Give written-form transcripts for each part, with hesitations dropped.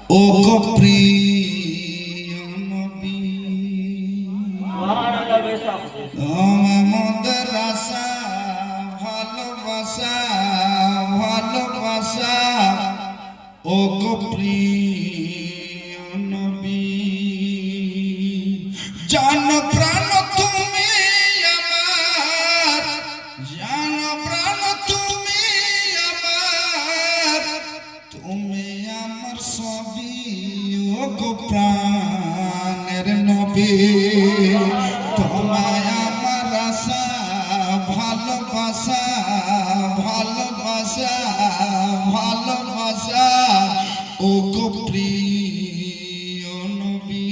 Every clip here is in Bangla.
ও গো প্রিয় নবী আমাদের আশা ভালোবাসা ভালোবাসা ও গো প্রিয় নবী জান প্রাণ তুমি আমার জান প্রাণ তুমি আমার তুমি আমার সবই ও গো প্রাণের নবী তোমায় আমার আশা ভালোবাসা ভালোবাসা ভালোবাসা ও গো প্রিয় নবী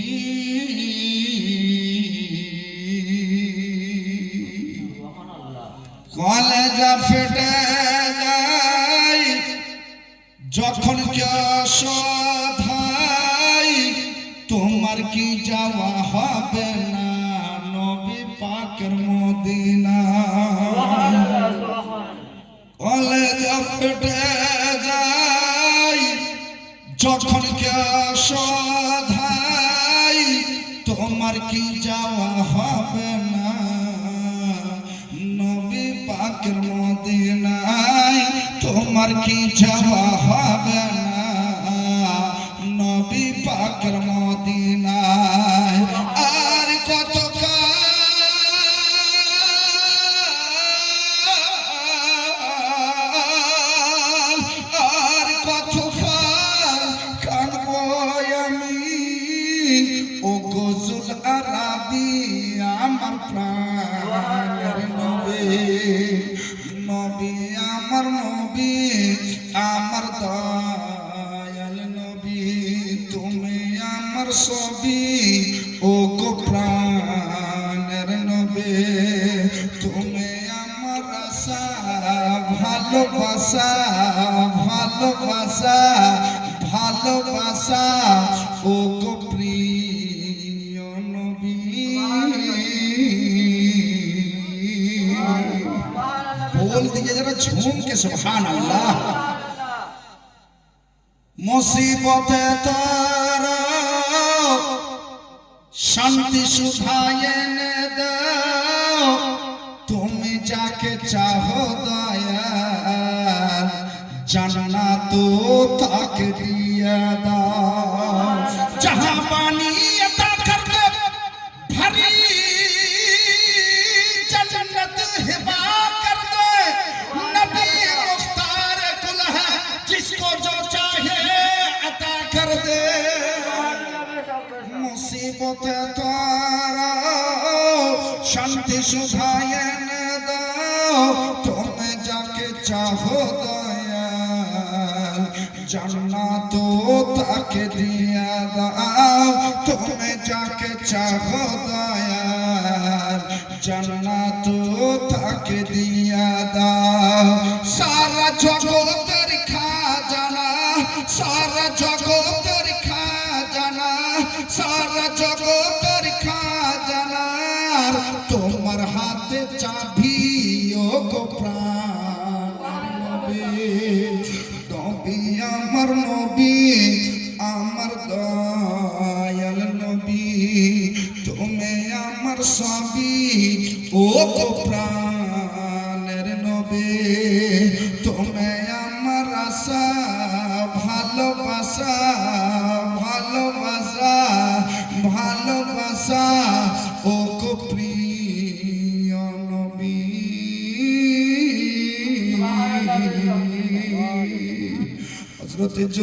কলেজা ফেটে যায় যখন সধাই তোমার কি যাওয়া হবে না নবী পাকের মদিনা কলেজা ফেটে যায় যখন সধাই তোমার কি যাওয়া হবে না নবী পাকের মদিনায় তোমার কি যাওয়া হবে না নবী পাকের মদিনায় আর কত আর কত কাঁদবো আমি ও গজল আরাবি আমার প্রাণের নবী নবী আমার নবী আমার দয়াল নবী তুমি আমার সবই ও গো প্রাণের নবী তুমি আমার আশা ভালোবাসা ভালোবাসা ভালোবাসা ও গো প্রিয় নবী बोल दीजिए जरा झूम के सुभान अल्लाह मुसीबत तारा शांति सुधाए ने दो तुम जाके चाहो दया जन्नत तक दिया दो जहां पानी अता कर दे भरी जन्नत हिबा जिसको जो चाहे अता कर दे मुसीबत तारा शांति सुधाए न दो तुम जाके चाहो दयाल जन्नत तक दिया दाओ तुम जाके चाहो दयाल जन्नत तक दिया दाओ सारा जगत सारा जगतेर खाजाना सारा जगतेर खाजाना তোমার হাতে চাবি ও গো প্রাণের নবী নবী আমার নবী আমার দয়াল নবী তুমি আমার সবই ও গো প্রাণের নবী তুমি আমার আশা ভালোবাসা ভালোবাসা ভালোবাসা ও গো প্রিয় নবী হযরত